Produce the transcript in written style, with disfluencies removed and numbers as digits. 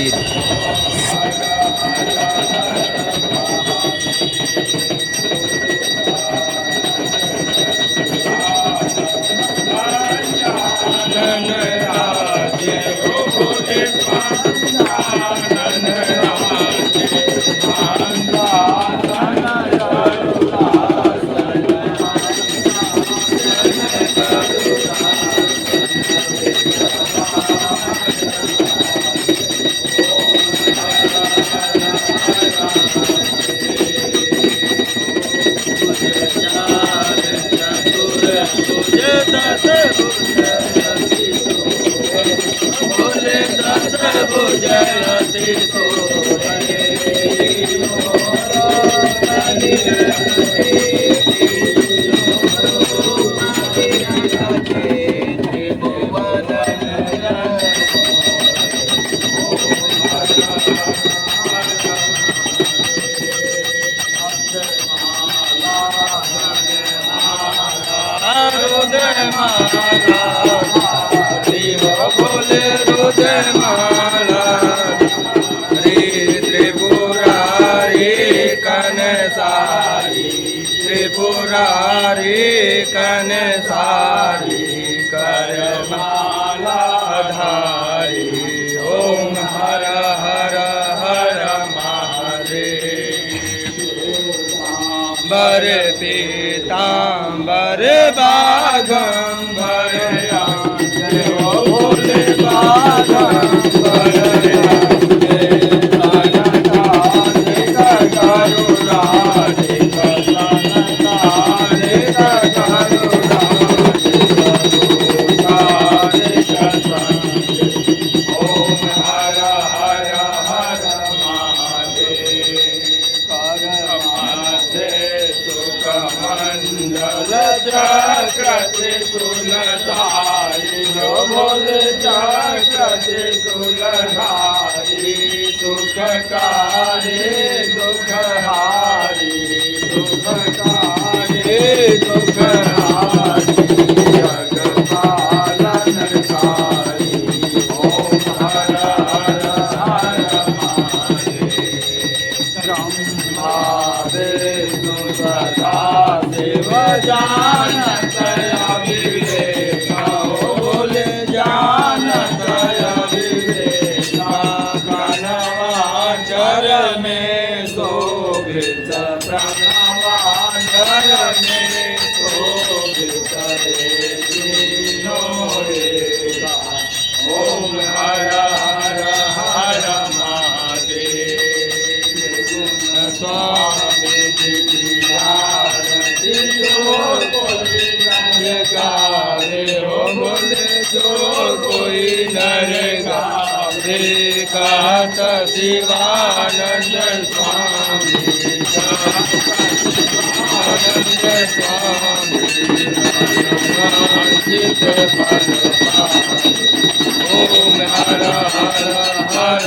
असतील. त्रिपुरारी कनसारी करमाला धारी ओम हर हर हर महादेव। बर पीतांबर बागंबर भोले बागंबर सुखकारी दुखहारी सुखकारी दुखहारी जगपालनकारी ओम हर हर हर महादेव सदा शिव जानत अविवेक बोले जानत अविवेक प्रणवाचर में शोभित प्रणवाचर में शोभित रेगा ओम हर हर हर महादेव। गुण स्वामी जी आरती जो कोई नर गावे हो बोले जो कोई नर गावे कहत शिवानंद स्वामी शिवानंद स्वामी चित पर ओम हर हर हर